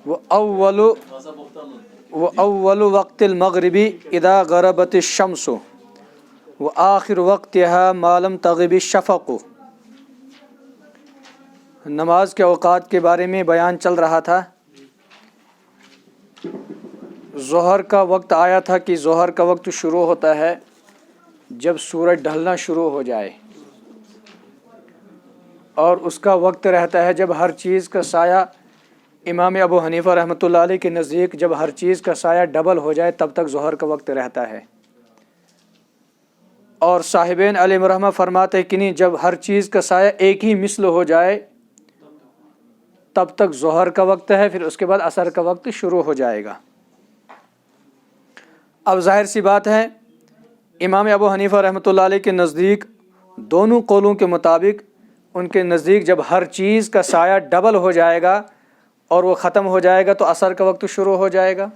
وأول وقت المغرب اذا غربت الشمس وآخر وقتها ما لم تغب الشفق۔ نماز کے اوقات کے بارے میں بیان چل رہا تھا۔ ظہر کا وقت آیا تھا کہ ظہر کا وقت شروع ہوتا ہے جب سورج ڈھلنا شروع ہو جائے، اور اس کا وقت رہتا ہے جب ہر چیز کا سایہ، امام ابو حنیفہ رحمۃ اللہ علیہ کے نزدیک جب ہر چیز کا سایہ ڈبل ہو جائے تب تک ظہر کا وقت رہتا ہے، اور صاحبین علیہ رحمہ فرماتے کہ نہیں، جب ہر چیز کا سایہ ایک ہی مثل ہو جائے تب تک ظہر کا وقت ہے، پھر اس کے بعد عصر کا وقت شروع ہو جائے گا۔ اب ظاہر سی بات ہے، امام ابو حنیفہ رحمۃ اللہ علیہ کے نزدیک دونوں قولوں کے مطابق ان کے نزدیک جب ہر چیز کا سایہ ڈبل ہو جائے گا اور وہ ختم ہو جائے گا تو عصر کا وقت شروع ہو جائے گا،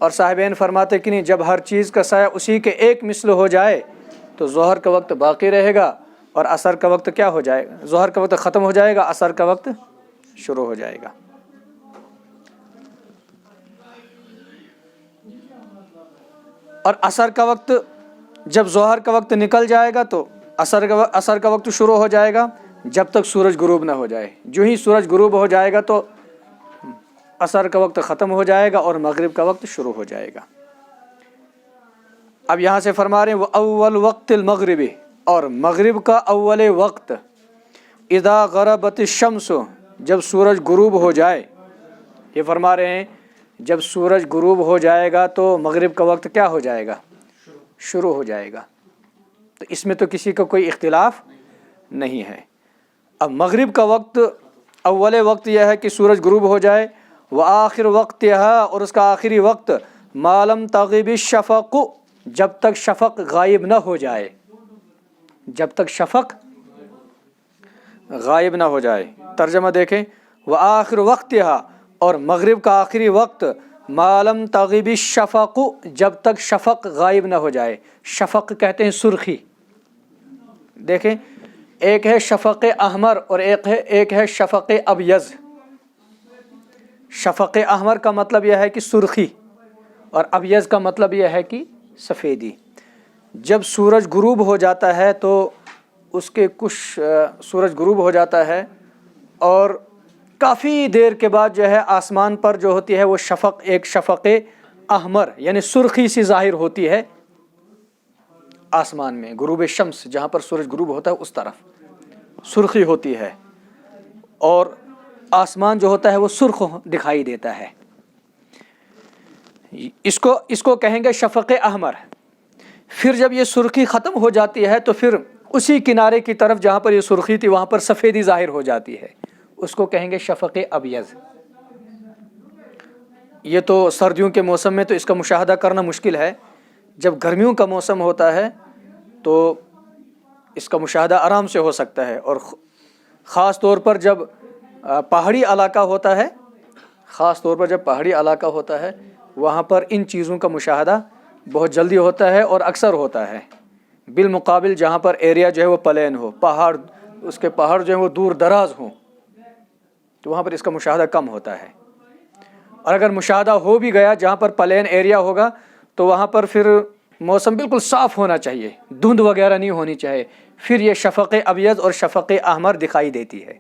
اور صاحبین فرماتے کہ نہیں، جب ہر چیز کا سایہ اسی کے ایک مثل ہو جائے تو ظہر کا وقت باقی رہے گا اور عصر کا وقت کیا ہو جائے گا، ظہر کا وقت ختم ہو جائے گا، عصر کا وقت شروع ہو جائے گا۔ اور عصر کا وقت جب ظہر کا وقت نکل جائے گا تو عصر کا وقت شروع ہو جائے گا جب تک سورج غروب نہ ہو جائے۔ جو ہی سورج غروب ہو جائے گا تو عصر کا وقت ختم ہو جائے گا اور مغرب کا وقت شروع ہو جائے گا۔ اب یہاں سے فرما رہے ہیں وہ اول وقت المغرب، اور مغرب کا اول وقت، اذا غربت الشمس، جب سورج غروب ہو جائے۔ یہ فرما رہے ہیں جب سورج غروب ہو جائے گا تو مغرب کا وقت کیا ہو جائے گا، شروع ہو جائے گا۔ تو اس میں تو کسی کا کوئی اختلاف نہیں ہے۔ اب مغرب کا وقت اول وقت یہ ہے کہ سورج غروب ہو جائے، وآخر وقتها، اور اس کا آخری وقت، ما لم تغب الشفق، جب تک شفق غائب نہ ہو جائے، جب تک شفق غائب نہ ہو جائے۔ ترجمہ دیکھیں، وآخر وقتها، اور مغرب کا آخری وقت، ما لم تغب الشفق، جب تک شفق غائب نہ ہو جائے۔ شفق کہتے ہیں سرخی۔ دیکھیں، ایک ہے شفق احمر اور ایک ہے شفق ابیض۔ شفق احمر کا مطلب یہ ہے کہ سرخی، اور ابیض کا مطلب یہ ہے کہ سفیدی۔ جب سورج غروب ہو جاتا ہے تو اس کے کچھ سورج غروب ہو جاتا ہے اور کافی دیر کے بعد جو ہے آسمان پر جو ہوتی ہے وہ ایک شفق احمر یعنی سرخی سی ظاہر ہوتی ہے آسمان میں۔ غروب شمس جہاں پر سورج غروب ہوتا ہے اس طرف سرخی ہوتی ہے، اور آسمان جو ہوتا ہے وہ سرخ دکھائی دیتا ہے۔ اس کو کہیں گے شفق احمر۔ پھر جب یہ سرخی ختم ہو جاتی ہے تو پھر اسی کنارے کی طرف جہاں پر یہ سرخی تھی وہاں پر سفیدی ظاہر ہو جاتی ہے، اس کو کہیں گے شفق ابیض۔ یہ تو سردیوں کے موسم میں تو اس کا مشاہدہ کرنا مشکل ہے، جب گرمیوں کا موسم ہوتا ہے تو اس کا مشاہدہ آرام سے ہو سکتا ہے، اور خاص طور پر جب پہاڑی علاقہ ہوتا ہے وہاں پر ان چیزوں کا مشاہدہ بہت جلدی ہوتا ہے اور اکثر ہوتا ہے، بالمقابل جہاں پر ایریا جو ہے وہ پلین ہو، اس کے پہاڑ جو ہیں وہ دور دراز ہوں تو وہاں پر اس کا مشاہدہ کم ہوتا ہے۔ اور اگر مشاہدہ ہو بھی گیا جہاں پر پلین ایریا ہوگا تو وہاں پر پھر موسم بالکل صاف ہونا چاہیے، دھند وغیرہ نہیں ہونی چاہیے، پھر یہ شفق ابیض اور شفق احمر دکھائی دیتی ہے۔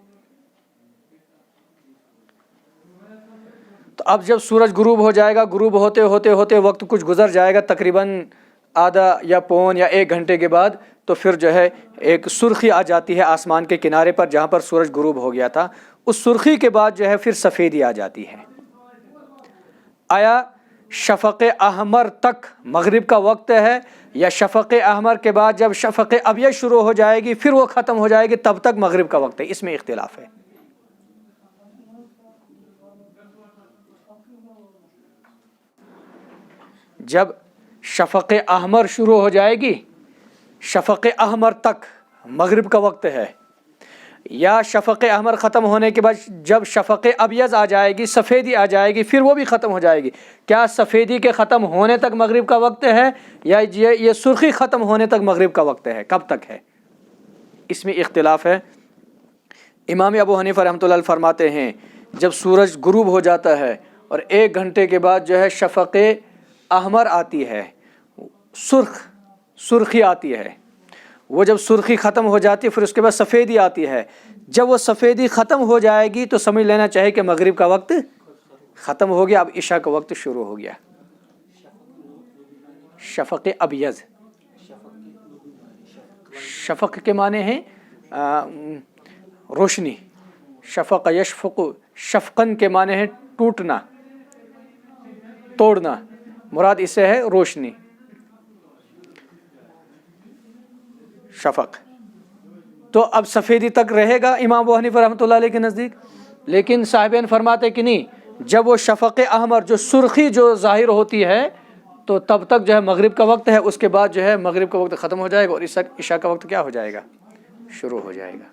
تو اب جب سورج غروب ہو جائے گا، غروب ہوتے وقت کچھ گزر جائے گا، تقریباً آدھا یا پون یا 1 گھنٹے کے بعد، تو پھر جو ہے ایک سرخی آ جاتی ہے آسمان کے کنارے پر جہاں پر سورج غروب ہو گیا تھا، اس سرخی کے بعد جو ہے پھر سفیدی آ جاتی ہے۔ آیا شفق احمر تک مغرب کا وقت ہے، یا شفق احمر کے بعد جب شفق ابیض شروع ہو جائے گی پھر وہ ختم ہو جائے گی تب تک مغرب کا وقت ہے؟ اس میں اختلاف ہے۔ جب شفق احمر شروع ہو جائے گی، شفق احمر تک مغرب کا وقت ہے، یا شفق احمر ختم ہونے کے بعد جب شفق ابیض آ جائے گی، سفیدی آ جائے گی، پھر وہ بھی ختم ہو جائے گی، کیا سفیدی کے ختم ہونے تک مغرب کا وقت ہے، یا یہ سرخی ختم ہونے تک مغرب کا وقت ہے، کب تک ہے؟ اس میں اختلاف ہے۔ امام ابو حنیفہ رحمۃ اللہ علیہ فرماتے ہیں جب سورج غروب ہو جاتا ہے اور 1 گھنٹے کے بعد جو ہے شفق احمر آتی ہے، سرخی آتی ہے، وہ جب سرخی ختم ہو جاتی ہے پھر اس کے بعد سفیدی آتی ہے. جب وہ سفیدی ختم ہو جائے گی تو سمجھ لینا چاہیے کہ مغرب کا وقت ختم ہو گیا، اب عشاء کا وقت شروع ہو گیا. شفق ابیض، شفق کے معنی ہیں روشنی. شفق یشفق، شفقن کے معنی ہے ٹوٹنا، توڑنا، مراد اس سے ہے روشنی. شفق تو اب سفیدی تک رہے گا امام ابو حنیفہ رحمۃ اللہ علیہ کے نزدیک، لیکن صاحبین فرماتے کہ نہیں، جب وہ شفق احمر جو سرخی جو ظاہر ہوتی ہے تو تب تک جو ہے مغرب کا وقت ہے، اس کے بعد جو ہے مغرب کا وقت ختم ہو جائے گا اور عشاء کا وقت کیا ہو جائے گا، شروع ہو جائے گا.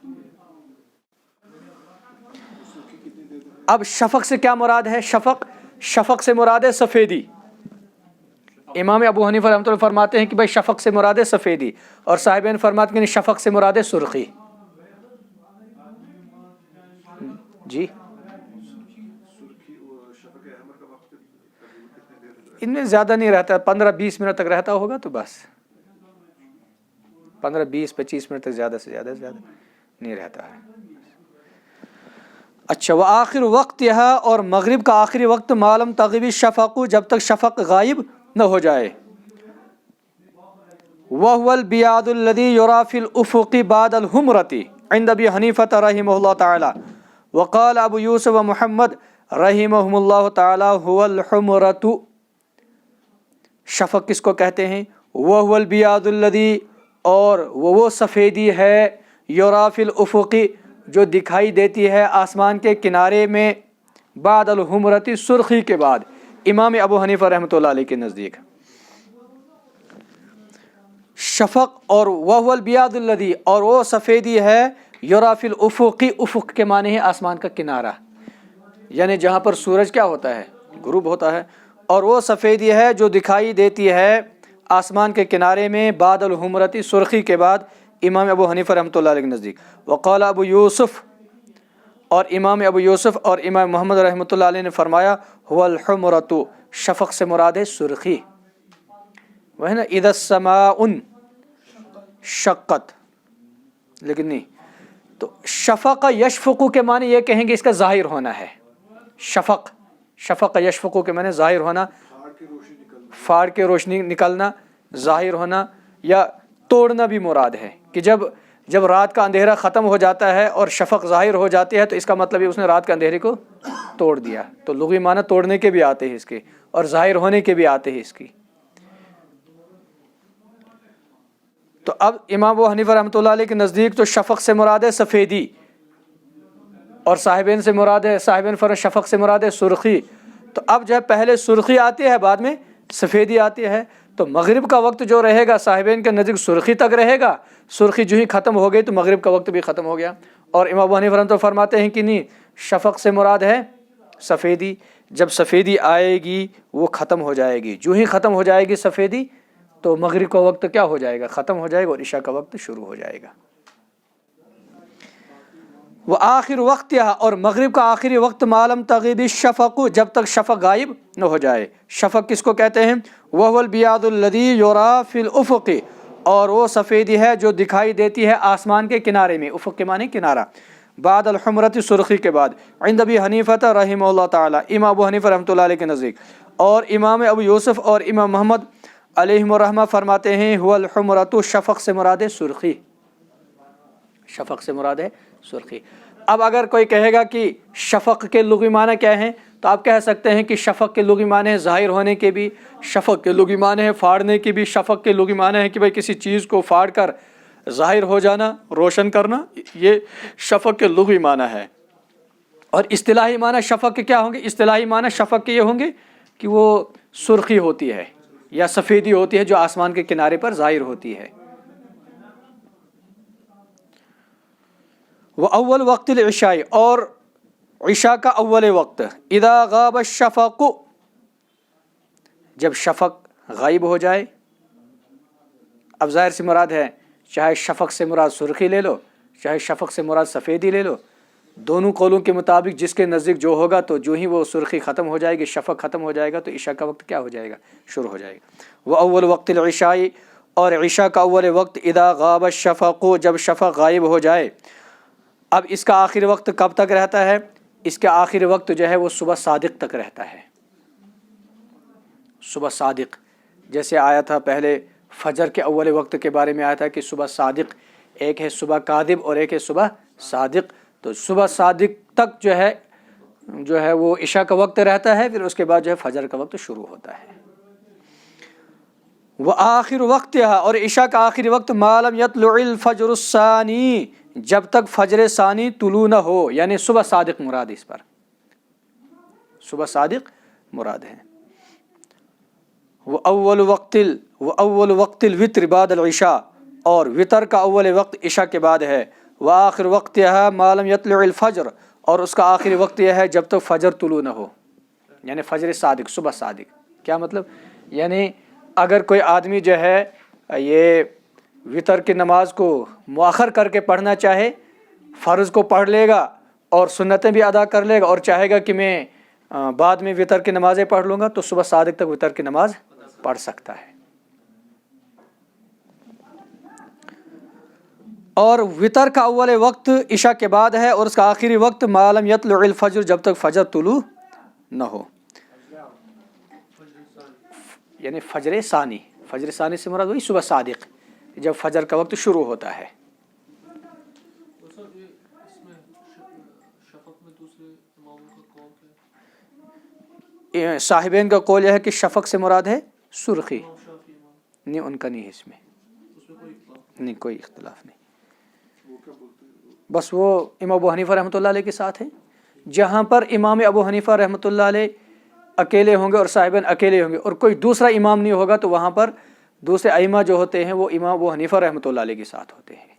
اب شفق سے کیا مراد ہے؟ شفق سے مراد ہے سفیدی. امام ابو حنیفہ رحمۃ اللہ فرماتے ہیں کہ بھائی شفق سے مراد ہے سفیدی، اور صاحبین فرماتے ہیں کہ شفق سے مراد ہے سرخی. جی ان میں زیادہ نہیں رہتا، 15-20 منٹ تک رہتا ہوگا تو بس، 15-20-25 منٹ تک زیادہ سے زیادہ نہیں رہتا ہے. اچھا، وہ آخر وقت یہاں، اور مغرب کا آخری وقت معلوم تغیب الشفق، جب تک شفق غائب نہ ہو جائے. وَهُوَ الْبِيَاضُ الَّذِي يُرَى فِي الْأُفُقِ بَعْدَ الْحُمْرَةِ عِنْدَ أَبِي حَنِيفَةَ رَحِمَهُ اللَّهُ تَعَالَى. وَقَالَ أَبُو يُوسُف وَمُحَمَّدُ رَحِمَهُمُ اللَّهُ تَعَالَى هُوَ الْحُمْرَةُ. شفق کس کو کہتے ہیں؟ وَهُوَ الْبِيَاضُ الَّذِي، اور وہ سفیدی ہے، يُرَى فِي الْأُفُقِ، جو دکھائی دیتی ہے آسمان کے کنارے میں، بعد الحمرتی، سرخی کے بعد. امام ابو حنیفہ رحمۃ اللہ علیہ کے نزدیک شفق اور وَهُوَ الْبِيَاضُ الَّذِي، اور وہ سفیدی ہے، يُرَى فِي الْأُفُقِ، افق کے معنی ہے آسمان کا کنارہ، یعنی جہاں پر سورج کیا ہوتا ہے، غروب ہوتا ہے، اور وہ سفیدی ہے جو دکھائی دیتی ہے آسمان کے کنارے میں، بعد الحمرتی، سرخی کے بعد. امام ابو حنیفہ رحمۃ اللہ علیہ کے نزدیک. وقال ابو یوسف، اور امام ابو یوسف اور امام محمد رحمۃ اللہ علیہ نے فرمایا هو الحمرۃ، شفق سے مراد ہے سرخی. وہ ہے نا اذا السماء شقت، لیکن نہیں، تو شفق یشفق کے معنی یہ کہیں گے اس کا ظاہر ہونا ہے. شفق یشفق کے معنی ظاہر ہونا، پھاڑ کے روشنی نکلنا، ظاہر ہونا، یا توڑنا بھی مراد ہے کہ جب رات کا اندھیرا ختم ہو جاتا ہے اور شفق ظاہر ہو جاتی ہے تو اس کا مطلب ہے اس نے رات کے اندھیرے کو توڑ دیا. تو لغوی معنی توڑنے کے بھی آتے ہیں اس کے، اور ظاہر ہونے کے بھی آتے ہیں اس کی. تو اب امام ابو حنیفہ رحمۃ اللہ علیہ کے نزدیک تو شفق سے مراد ہے سفیدی، اور صاحبین شفق سے مراد ہے سرخی. تو اب جو ہے پہلے سرخی آتی ہے، بعد میں سفیدی آتی ہے. تو مغرب کا وقت جو رہے گا صاحبین کے نزدیک سرخی تک رہے گا، سرخی جو ہی ختم ہو گئی تو مغرب کا وقت بھی ختم ہو گیا. اور امام ابو حنیفہ رحمۃ اللہ فرماتے ہیں کہ نہیں، شفق سے مراد ہے سفیدی. جب سفیدی آئے گی وہ ختم ہو جائے گی، جو ہی ختم ہو جائے گی سفیدی تو مغرب کا وقت کیا ہو جائے گا، ختم ہو جائے گا، اور عشاء کا وقت شروع ہو جائے گا. وہ آخر وقت یہاں، اور مغرب کا آخری وقت معلوم تغیب الشفق، جب تک شفق غائب نہ ہو جائے. شفق کس کو کہتے ہیں؟ وَهُوَ الْبِيَاضُ الَّذِي يُرَى فِي الْأُفُقِ، اور وہ سفیدی ہے جو دکھائی دیتی ہے آسمان کے کنارے میں، افق کے معنی کنارہ، بعد الحمرۃ، سرخی کے بعد. عند ابی حنیفہ رحمہ اللہ تعالی، امام ابو حنیفہ رحمۃ اللہ علیہ کے نزدیک. اور امام ابو یوسف اور امام محمد علیہم الرحمہ فرماتے ہیں هو الحمرۃ، شفق سے مراد ہے سرخی، شفق سے مراد ہے سرخی. اب اگر کوئی کہے گا کہ شفق کے لغوی معنی کیا ہیں، تو آپ کہہ سکتے ہیں کہ شفق کے لغوی معنی ہے ظاہر ہونے کے بھی، شفق کے لغوی معنی ہے پھاڑنے کی بھی، شفق کے لغوی معنی ہے کہ بھائی کسی چیز کو پھاڑ کر ظاہر ہو جانا، روشن کرنا، یہ شفق کے لغوی معنی ہے. اور اصطلاحی معنی شفق کے کیا ہوں گے؟ اصطلاحی معنی شفق کے یہ ہوں گے کہ وہ سرخی ہوتی ہے یا سفیدی ہوتی ہے جو آسمان کے کنارے پر ظاہر ہوتی ہے. وہ اول وقت العشاء، اور عشاء کا اول وقت، اذا غاب الشفق، جب شفق غائب ہو جائے. اب ظاہر سی مراد ہے، چاہے شفق سے مراد سرخی لے لو، چاہے شفق سے مراد سفیدی لے لو، دونوں قولوں کے مطابق جس کے نزدیک جو ہوگا تو جو ہی وہ سرخی ختم ہو جائے گی، شفق ختم ہو جائے گا تو عشاء کا وقت کیا ہو جائے گا؟ شروع ہو جائے گا۔ وہ اول وقت العشاء، اور عشاء کا اول وقت اذا غاب الشفق، جب شفق غائب ہو جائے۔ اب اس کا آخری وقت کب تک رہتا ہے؟ اس کا آخری وقت جو ہے وہ صبح صادق تک رہتا ہے۔ صبح صادق جیسے آیا تھا پہلے فجر کے اول وقت کے بارے میں آیا تھا کہ صبح صادق، ایک ہے صبح کاذب اور ایک ہے صبح صادق، تو صبح صادق تک جو ہے وہ عشاء کا وقت رہتا ہے، پھر اس کے بعد جو ہے فجر کا وقت شروع ہوتا ہے۔ وآخر وقتها، اور عشاء کا آخری وقت ما لم يطلع الفجر الثانی، جب تک فجر ثانی طلوع نہ ہو، یعنی صبح صادق مراد، اس پر صبح صادق مراد ہے۔ وأول وقت الوتر بعد العشاء، اور وطر کا اول وقت عشاء کے بعد ہے۔ وآخر وقتها ما لم يطلع الفجر، اور اس کا آخری وقت یہ ہے جب تک فجر طلوع نہ ہو، یعنی فجر صادق، صبح صادق۔ کیا مطلب؟ یعنی اگر کوئی آدمی جو ہے یہ وطر کی نماز کو مؤخر کر کے پڑھنا چاہے، فرض کو پڑھ لے گا اور سنتیں بھی ادا کر لے گا، اور چاہے گا کہ میں بعد میں وطر کی نمازیں پڑھ لوں گا، تو صبح صادق تک وطر کی نماز پڑھ سکتا ہے۔ اور وطر کا اول وقت عشاء کے بعد ہے، اور اس کا آخری وقت ما لم یطلع الفجر، جب تک فجر طلوع نہ ہو، یعنی فجر ثانی۔ فجر ثانی سے مراد وہی صبح صادق، جب فجر کا وقت شروع ہوتا ہے۔ صاحبین کا قول یہ ہے کہ شفق سے مراد ہے سرخی، نہیں ان کا نہیں ہے، اس میں نہیں کوئی اختلاف نہیں، بس وہ امام ابو حنیفہ رحمۃ اللہ علیہ کے ساتھ ہے۔ جہاں پر امام ابو حنیفہ رحمۃ اللہ علیہ اکیلے ہوں گے اور صاحبین اکیلے ہوں گے اور کوئی دوسرا امام نہیں ہوگا، تو وہاں پر دوسرے ائمہ جو ہوتے ہیں وہ امام ابو حنیفہ رحمۃ اللہ علیہ کے ساتھ ہوتے ہیں۔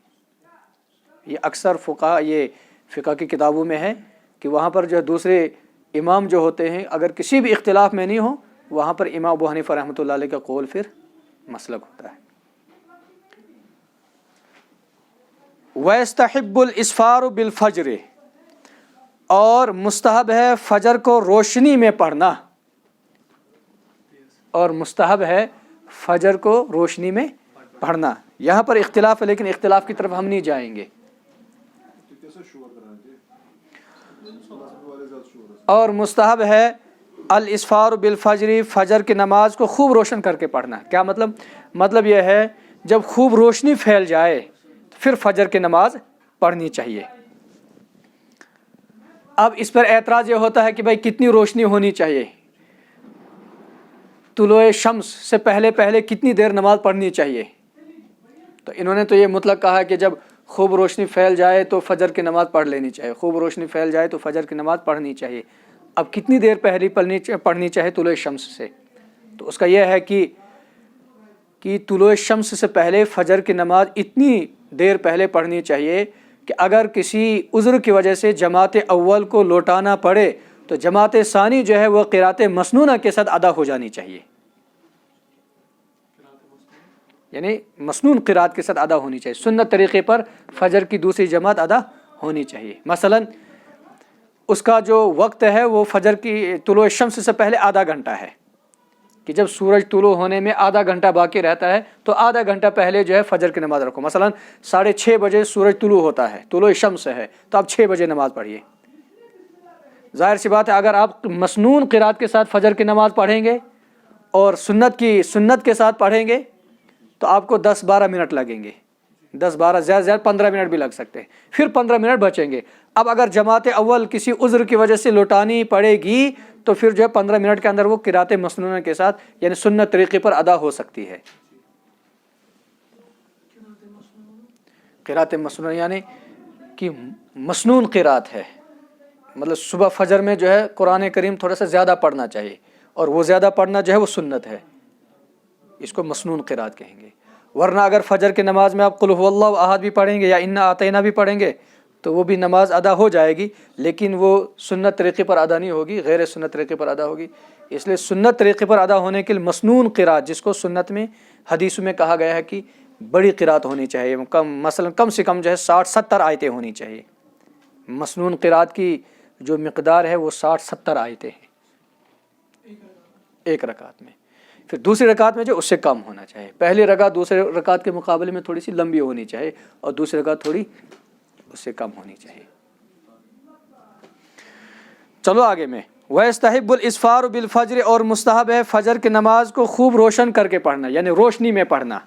یہ اکثر یہ فقہ کی کتابوں میں ہے کہ وہاں پر جو دوسرے امام جو ہوتے ہیں اگر کسی بھی اختلاف میں نہیں ہو، وہاں پر امام ابو حنیفہ رحمۃ اللہ علیہ کا قول پھر مسلک ہوتا ہے۔ وَيَسْتَحِبُّ الْإِسْفَارُ بِالْفَجْرِ، اور مستحب ہے فجر کو روشنی میں پڑھنا، اور مستحب ہے فجر کو روشنی میں پڑھنا۔ یہاں پر اختلاف ہے، لیکن اختلاف کی طرف ہم نہیں جائیں گے۔ اور مستحب ہے الاسفار بالفجر، فجر کی نماز کو خوب روشن کر کے پڑھنا۔ کیا مطلب؟ مطلب یہ ہے جب خوب روشنی پھیل جائے پھر فجر کی نماز پڑھنی چاہیے۔ اب اس پر اعتراض یہ ہوتا ہے کہ بھائی کتنی روشنی ہونی چاہیے؟ طلوع شمس سے پہلے کتنی دیر نماز پڑھنی چاہیے؟ تو انہوں نے تو یہ مطلق کہا کہ جب خوب روشنی پھیل جائے تو فجر کی نماز پڑھ لینی چاہیے، خوب روشنی پھیل جائے تو فجر کی نماز پڑھنی چاہیے۔ اب کتنی دیر پہلے پڑھنی چاہیے طلوع شمس سے؟ تو اس کا یہ ہے کہ طلوع شمس سے پہلے فجر کی نماز اتنی دیر پہلے پڑھنی چاہیے کہ اگر کسی عذر کی وجہ سے جماعت اول کو لوٹانا پڑے تو جماعت ثانی جو ہے وہ قرات مسنونہ کے ساتھ ادا ہو جانی چاہیے، یعنی مسنون قرات کے ساتھ ادا ہونی چاہیے۔ سنت طریقے پر فجر کی دوسری جماعت ادا ہونی چاہیے۔ مثلا اس کا جو وقت ہے وہ فجر کی طلوع شمس سے پہلے آدھا گھنٹہ ہے، کہ جب سورج طلوع ہونے میں آدھا گھنٹہ باقی رہتا ہے تو آدھا گھنٹہ پہلے جو ہے فجر کی نماز رکھو۔ مثلا 6:30 بجے سورج طلوع ہوتا ہے، طلوع شمس ہے، تو آپ 6 بجے نماز پڑھیے۔ ظاہر سی بات ہے اگر آپ مسنون قرات کے ساتھ فجر کی نماز پڑھیں گے اور سنت کے ساتھ پڑھیں گے تو آپ کو 10-12 منٹ لگیں گے، 10-12 زیادہ زیادہ 15 منٹ بھی لگ سکتے ہیں، پھر 15 منٹ بچیں گے۔ اب اگر جماعت اول کسی عذر کی وجہ سے لوٹانی پڑے گی تو پھر جو ہے 15 منٹ کے اندر وہ قرات مسنونہ کے ساتھ یعنی سنت طریقے پر ادا ہو سکتی ہے۔ قرات مسنونہ یعنی کہ مسنون قرات ہے، مطلب صبح فجر میں جو ہے قرآن کریم تھوڑا سا زیادہ پڑھنا چاہیے، اور وہ زیادہ پڑھنا جو ہے وہ سنت ہے، اس کو مسنون قرات کہیں گے۔ ورنہ اگر فجر کی نماز میں آپ قل هو اللہ احد بھی پڑھیں گے یا انا اعطینا بھی پڑھیں گے تو وہ بھی نماز ادا ہو جائے گی، لیکن وہ سنت طریقے پر ادا نہیں ہوگی، غیر سنت طریقے پر ادا ہوگی۔ اس لیے سنت طریقے پر ادا ہونے کے لیے مسنون قرات، جس کو سنت میں حدیث میں کہا گیا ہے کہ بڑی قرات ہونی چاہیے، مثلا کم سے کم جو ہے 60-70 آیتیں ہونی چاہیے، مسنون قرات کی جو مقدار ہے وہ 60-70 آیتیں ہیں ایک رکعت میں. پھر دوسری رکعت میں جو اس سے کم ہونا چاہیے. پہلی رکعت دوسرے رکعت کے مقابلے میں تھوڑی سی لمبی ہونی چاہیے اور دوسری رکعت تھوڑی اس سے کم ہونی چاہیے. چلو آگے میں وَيَسْتَحِبُّ الْإِسْفَارُ بِالْفَجْرِ اور مستحب ہے فجر کی نماز کو خوب روشن کر کے پڑھنا یعنی روشنی میں پڑھنا.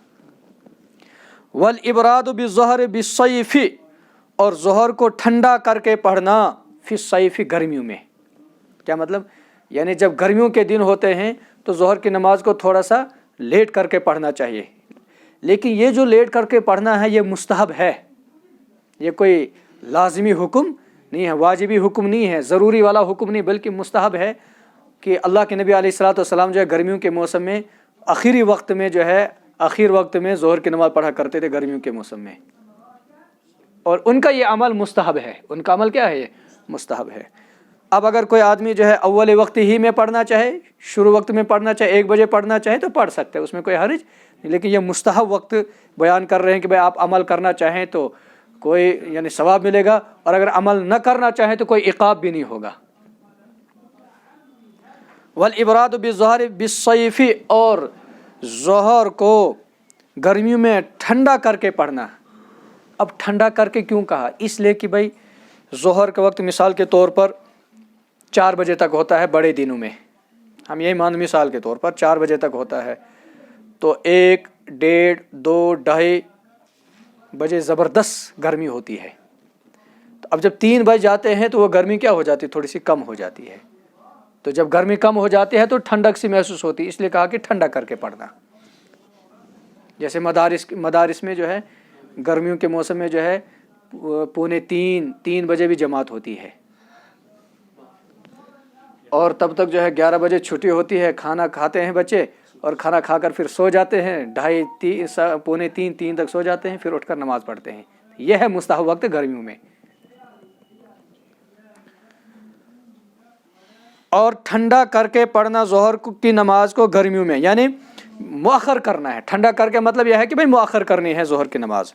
وَالْإِبْرَادُ بِالظُّهْرِ بِالصَّيْفِ اور ظہر کو ٹھنڈا کر کے پڑھنا فی الصیف گرمیوں میں. کیا مطلب؟ یعنی جب گرمیوں کے دن ہوتے ہیں تو ظہر کی نماز کو تھوڑا سا لیٹ کر کے پڑھنا چاہیے. لیکن یہ جو لیٹ کر کے پڑھنا ہے یہ مستحب ہے, یہ کوئی لازمی حکم نہیں ہے, واجبی حکم نہیں ہے, ضروری والا حکم نہیں, بلکہ مستحب ہے کہ اللہ کے نبی علیہ الصلوۃ والسلام جو ہے گرمیوں کے موسم میں آخری وقت میں جو ہے آخر وقت میں ظہر کی نماز پڑھا کرتے تھے گرمیوں کے موسم میں, اور ان کا یہ عمل مستحب ہے. ان کا عمل کیا ہے؟ یہ مستحب ہے. اب اگر کوئی آدمی جو ہے اول وقت ہی میں پڑھنا چاہے, شروع وقت میں پڑھنا چاہے, 1 بجے پڑھنا چاہے تو پڑھ سکتے ہیں, اس میں کوئی حرج نہیں. لیکن یہ مستحب وقت بیان کر رہے ہیں کہ بھائی آپ عمل کرنا چاہیں تو کوئی یعنی ثواب ملے گا, اور اگر عمل نہ کرنا چاہیں تو کوئی عقاب بھی نہیں ہوگا. والابراد بالظہر بالصیف اور ظہر کو گرمیوں میں ٹھنڈا کر کے پڑھنا. اب ٹھنڈا کر کے کیوں کہا؟ اس لیے کہ بھائی ظہر کا وقت مثال کے طور پر 4 بجے تک ہوتا ہے بڑے دنوں میں, ہم یہی مان مثال کے طور پر 4 بجے تک ہوتا ہے, تو 1, 1.5, 2, 2.5 بجے زبردست گرمی ہوتی ہے. تو اب جب 3 بج جاتے ہیں تو وہ گرمی کیا ہو جاتی ہے؟ تھوڑی سی کم ہو جاتی ہے. تو جب گرمی کم ہو جاتی ہے تو ٹھنڈک سی محسوس ہوتی ہے, اس لیے کہا کہ ٹھنڈا کر کے پڑھنا. جیسے مدارس میں جو ہے گرمیوں کے موسم میں جو ہے 2:45-3 بجے بھی جماعت ہوتی ہے, اور تب تک جو ہے 11 بجے چھٹی ہوتی ہے, کھانا کھاتے ہیں بچے اور کھانا کھا کر پھر سو جاتے ہیں, 2:30-3 تک سو جاتے ہیں, پھر اٹھ کر نماز پڑھتے ہیں. یہ ہے مستحب وقت گرمیوں میں. اور ٹھنڈا کر کے پڑھنا ظہر کی نماز کو گرمیوں میں, یعنی مؤخر کرنا ہے. ٹھنڈا کر کے مطلب یہ ہے کہ بھائی مؤخر کرنی ہے ظہر کی نماز.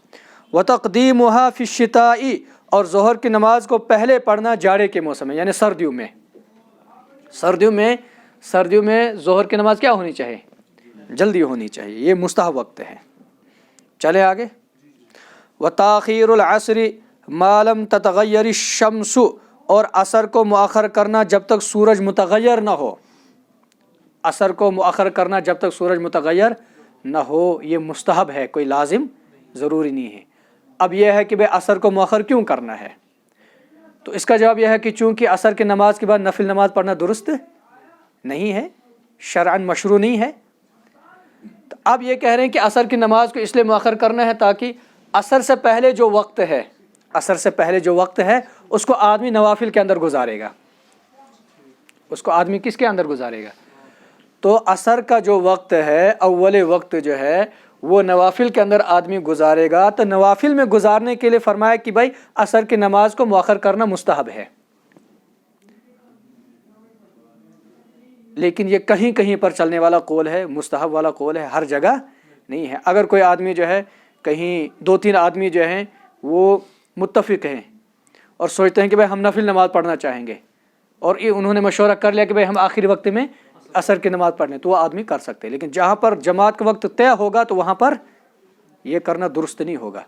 وَتَقْدِيمُهَا فِي الشِّتَاءِ اور ظہر کی نماز کو پہلے پڑھنا جاڑے کے موسم میں یعنی سردیوں میں. سردیوں میں ظہر کی نماز کیا ہونی چاہیے؟ جلدی ہونی چاہیے. یہ مستحب وقت ہے. چلے آگے. وَتَأْخِيرُ الْعَصْرِ مَا لَمْ تَتَغَيَّرِ الشَّمْسُ اور عصر کو مؤخر کرنا جب تک سورج متغیر نہ ہو. عصر کو مؤخر کرنا جب تک سورج متغیر نہ ہو یہ مستحب ہے, کوئی لازم ضروری نہیں ہے. اب یہ ہے کہ بھئی عصر کو مؤخر کیوں کرنا ہے؟ تو اس کا جواب یہ ہے کہ چونکہ عصر کی نماز کے بعد نفل نماز پڑھنا درست نہیں ہے, شرعاً مشروع نہیں ہے. تو اب یہ کہہ رہے ہیں کہ عصر کی نماز کو اس لیے مؤخر کرنا ہے تاکہ عصر سے پہلے جو وقت ہے اس کو آدمی نوافل کے اندر گزارے گا. اس کو آدمی کس کے اندر گزارے گا؟ تو عصر کا جو وقت ہے اول وقت جو ہے وہ نوافل کے اندر آدمی گزارے گا. تو نوافل میں گزارنے کے لیے فرمایا کہ بھائی عصر کی نماز کو مؤخر کرنا مستحب ہے. لیکن یہ کہیں کہیں پر چلنے والا قول ہے, مستحب والا قول ہے, ہر جگہ نہیں ہے. اگر کوئی آدمی جو ہے کہیں 2-3 آدمی جو ہیں وہ متفق ہیں اور سوچتے ہیں کہ بھائی ہم نفل نماز پڑھنا چاہیں گے, اور یہ انہوں نے مشورہ کر لیا کہ بھائی ہم آخری وقت میں عصر کی نماز پڑھنے, تو وہ آدمی کر سکتے ہیں. لیکن جہاں پر جماعت کا وقت طے ہوگا تو وہاں پر یہ کرنا درست نہیں ہوگا.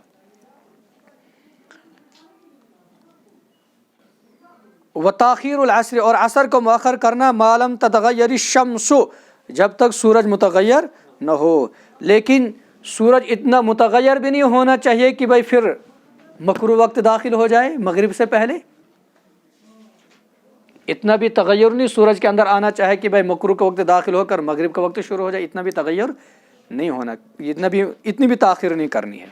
وتاخیر العصر اور عصر کو مؤخر کرنا ما لم تتغیر الشمس جب تک سورج متغیر نہ ہو. لیکن سورج اتنا متغیر بھی نہیں ہونا چاہیے کہ بھائی پھر مکروہ وقت داخل ہو جائے مغرب سے پہلے. اتنا بھی تغیر نہیں سورج کے اندر آنا چاہے کہ بھائی مکروہ کا وقت داخل ہو کر مغرب کا وقت شروع ہو جائے. اتنا بھی تغیر نہیں ہونا, اتنی بھی تاخیر نہیں کرنی ہے.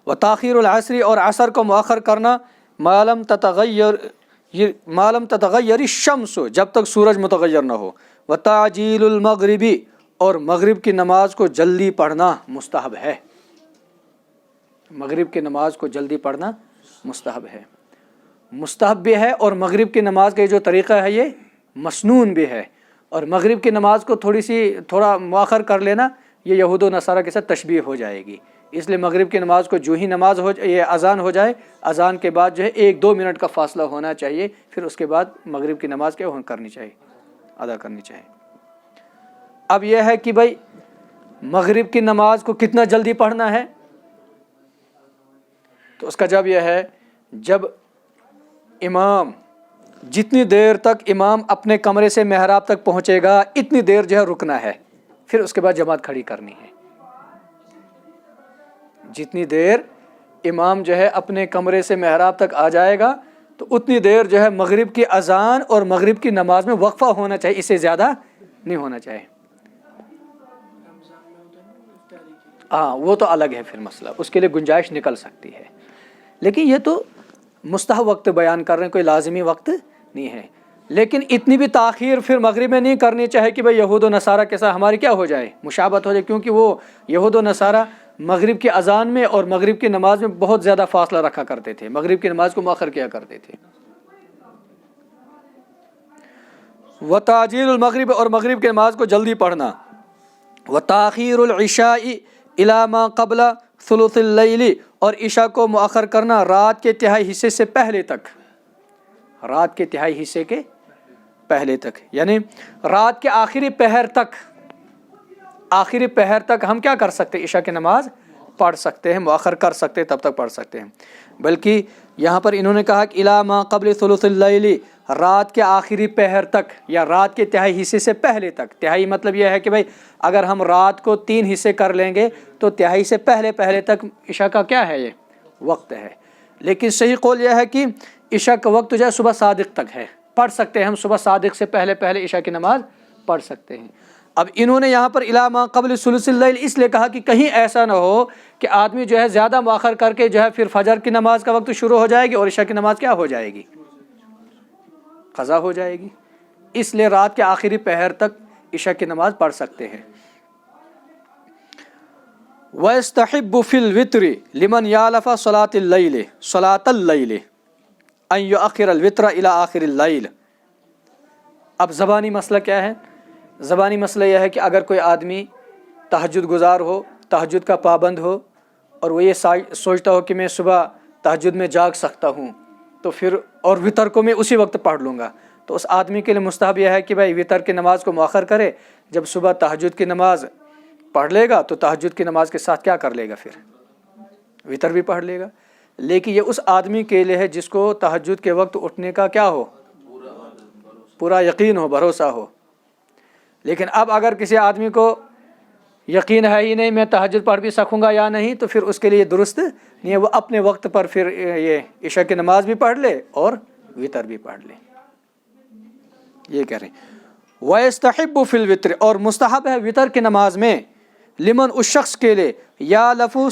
وتاخیر العصر اور عصر کو مؤخر کرنا ما لم تتغیر الشمس جب تک سورج متغیر نہ ہو. وتعجیل المغرب اور مغرب کی نماز کو جلدی پڑھنا مستحب ہے. مغرب کی نماز کو جلدی پڑھنا مستحب ہے. مستحب بھی ہے اور مغرب کی نماز کا جو طریقہ ہے یہ مسنون بھی ہے. اور مغرب کی نماز کو تھوڑا مؤخر کر لینا یہ یہود و نصارہ کے ساتھ تشبیہ ہو جائے گی اس لیے مغرب کی نماز کو جو ہی نماز ہو یہ اذان ہو جائے، اذان کے بعد جو ہے 1-2 منٹ کا فاصلہ ہونا چاہیے، پھر اس کے بعد مغرب کی نماز کیا کرنی چاہیے، ادا کرنی چاہیے۔ اب یہ ہے کہ بھائی مغرب کی نماز کو کتنا جلدی پڑھنا ہے، تو اس کا جواب یہ ہے جب امام جتنی دیر تک امام اپنے کمرے سے محراب تک پہنچے گا اتنی دیر جو ہے رکنا ہے، پھر اس کے بعد جماعت کھڑی کرنی ہے۔ جتنی دیر امام جو ہے اپنے کمرے سے محراب تک آ جائے گا تو اتنی دیر جو ہے مغرب کی اذان اور مغرب کی نماز میں وقفہ ہونا چاہیے، اس سے زیادہ نہیں ہونا چاہیے۔ ہاں وہ تو الگ ہے پھر مسئلہ، اس کے لیے گنجائش نکل سکتی ہے، لیکن یہ تو مستحب وقت بیان کر رہے ہیں، کوئی لازمی وقت نہیں ہے۔ لیکن اتنی بھی تاخیر پھر مغرب میں نہیں کرنی چاہیے کہ بھئی یہود و نصارہ کے ساتھ ہماری کیا ہو جائے، مشابہت ہو جائے، کیونکہ وہ یہود و نصارہ مغرب کی اذان میں اور مغرب کی نماز میں بہت زیادہ فاصلہ رکھا کرتے تھے، مغرب کی نماز کو مؤخر کیا کرتے تھے۔ وتعجیل المغرب، اور مغرب کی نماز کو جلدی پڑھنا۔ وتاخیر العشاء الی ما قبل ثلث اللیل، اور عشاء کو مؤخر کرنا رات کے تہائی حصے سے پہلے تک، رات کے تہائی حصے کے پہلے تک، یعنی رات کے آخری پہر تک، آخری پہر تک ہم کیا کر سکتے ہیں، عشاء کی نماز پڑھ سکتے ہیں، مؤخر کر سکتے ہیں، تب تک پڑھ سکتے ہیں۔ بلکہ یہاں پر انہوں نے کہا کہ الی ما قبل ثلث اللیل، رات کے آخری پہر تک یا رات کے تہائی حصے سے پہلے تک۔ تہائی مطلب یہ ہے کہ بھائی اگر ہم رات کو 3 حصے کر لیں گے تو تہائی سے پہلے تک عشاء کا کیا ہے، یہ وقت ہے۔ لیکن صحیح قول یہ ہے کہ عشاء کا وقت جو ہے صبح صادق تک ہے، پڑھ سکتے ہیں ہم، صبح صادق سے پہلے عشاء کی نماز پڑھ سکتے ہیں۔ اب انہوں نے یہاں پر الی ما قبل ثلث اللیل اس لیے کہا کہ کہیں ایسا نہ ہو کہ آدمی جو ہے زیادہ مؤخر کر کے جو ہے پھر فجر کی نماز کا وقت شروع ہو جائے گی اور عشاء کی نماز کیا ہو جائے گی، قضا ہو جائے گی۔ اس لیے رات کے آخری پہر تک عشاء کی نماز پڑھ سکتے ہیں۔ وَيَسْتَحِبُّ فِي الْوِتْرِ لِمَنْ يَعْلَفَ صَلَاةَ اللَّيْلِ أَنْ يُؤَخِّرَ الْوِتْرَ إِلَى آخِرِ اللَّيْلِ۔ اب زبانی مسئلہ کیا ہے؟ زبانی مسئلہ یہ ہے کہ اگر کوئی آدمی تہجد گزار ہو، تہجد کا پابند ہو، اور وہ یہ سوچتا ہو کہ میں صبح تہجد میں جاگ سکتا ہوں تو پھر اور وتر کو میں اسی وقت پڑھ لوں گا، تو اس آدمی کے لیے مستحب یہ ہے کہ بھائی وتر کی نماز کو مؤخر کرے، جب صبح تہجد کی نماز پڑھ لے گا تو تہجد کی نماز کے ساتھ کیا کر لے گا، پھر وتر بھی پڑھ لے گا۔ لیکن یہ اس آدمی کے لیے ہے جس کو تہجد کے وقت اٹھنے کا کیا ہو، پورا یقین ہو، بھروسہ ہو۔ لیکن اب اگر کسی آدمی کو یقین ہے ہی نہیں میں تہجد پڑھ بھی سکوں گا یا نہیں، تو پھر اس کے لیے درست نہیں ہے، وہ اپنے وقت پر پھر یہ عشاء کی نماز بھی پڑھ لے اور وتر بھی پڑھ لے، یہ کہہ رہے ہیں۔ وَيَسْتَحِبُّ فِي الْوِتْرِ، اور مستحب ہے وتر کی نماز میں، لمن اس شخص کے لیے، یا لفو